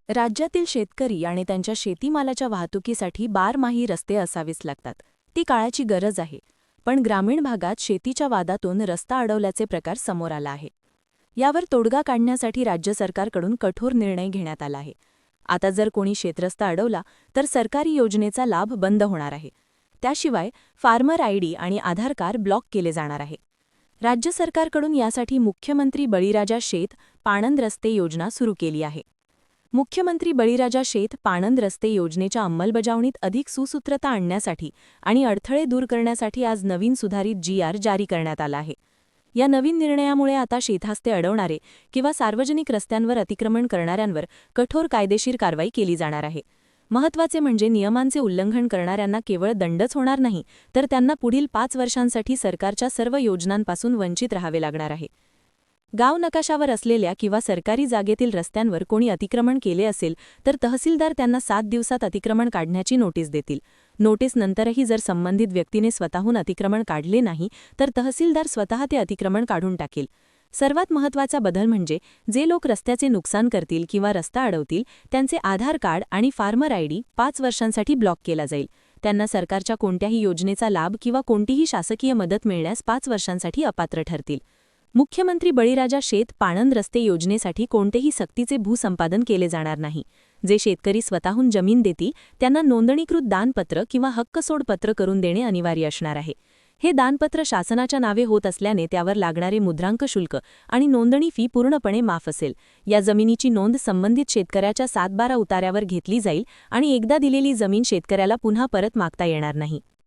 राज्यातील शेतकरी आणि त्यांच्या शेतीमालाच्या वाहतुकीसाठी बारमाही रस्ते असावेच लागतात. ती काळाची गरज आहे. पण ग्रामीण भागात शेतीच्या वादातून रस्ता अडवल्याचे प्रकार समोर आला आहे. यावर तोडगा काढण्यासाठी राज्य सरकारकडून कठोर निर्णय घेण्यात आला आहे. आता जर कोणी शेतरस्ता अडवला तर सरकारी योजनेचा लाभ बंद होणार आहे. त्याशिवाय फार्मर आयडी आणि आधार कार्ड ब्लॉक केले जाणार आहे. राज्य सरकारकडून यासाठी मुख्यमंत्री बळीराजा शेत पाणंद रस्ते योजना सुरू केली आहे. मुख्यमंत्री बळीराजा शेत पाणंद रस्ते योजनेच्या अंमलबजावणीत अधिक सुसूत्रता आणण्यासाठी आणि अडथळे दूर करण्यासाठी आज नवीन सुधारित GR जारी करण्यात आला आहे. या नवीन निर्णयामुळे आता शेतहस्ते अडवणारे किंवा सार्वजनिक रस्त्यांवर अतिक्रमण करणाऱ्यांवर कठोर कायदेशीर कारवाई केली जाणार आहे. महत्त्वाचे म्हणजे नियमांचे उल्लंघन करणाऱ्यांना केवळ दंडच होणार नाही, तर त्यांना पुढील 5 वर्षांसाठी सरकारच्या सर्व योजनांपासून वंचित राहावे लागणार आहे. गाव नकाशावर असलेल्या किंवा सरकारी जागेतील रस्त्यांवर कोणी अतिक्रमण केले असेल तर तहसीलदार त्यांना 7 दिवसात अतिक्रमण काढण्याची नोटीस देतील. नोटीसनंतरही जर संबंधित व्यक्तीने स्वतःहून अतिक्रमण काढले नाही तर तहसीलदार स्वतः ते अतिक्रमण काढून टाकेल. सर्वात महत्त्वाचा बदल म्हणजे जे लोक रस्त्याचे नुकसान करतील किंवा रस्ता अडवतील त्यांचे आधार कार्ड आणि फार्मर आयडी 5 वर्षांसाठी ब्लॉक केला जाईल. त्यांना सरकारच्या कोणत्याही योजनेचा लाभ किंवा कोणतीही शासकीय मदत मिळण्यास 5 वर्षांसाठी अपात्र ठरतील. मुख्यमंत्री बळीराजा शेत पाणंद रस्ते योजनेसाठी कोणतेही सक्तीचे भूसंपादन केले जाणार नाही. जे शेतकरी स्वतःहून जमीन देतील त्यांना नोंदणीकृत दानपत्र किंवा हक्कसोडपत्र करून देणे अनिवार्य असणार आहे. हे दानपत्र शासनाच्या नावे होत असल्याने त्यावर लागणारे मुद्रांक शुल्क आणि नोंदणी फी पूर्णपणे माफ असेल. या जमिनीची नोंद संबंधित शेतकऱ्याच्या 7/12 उतार्यावर घेतली जाईल आणि एकदा दिलेली जमीन शेतकऱ्याला पुन्हा परत मागता येणार नाही.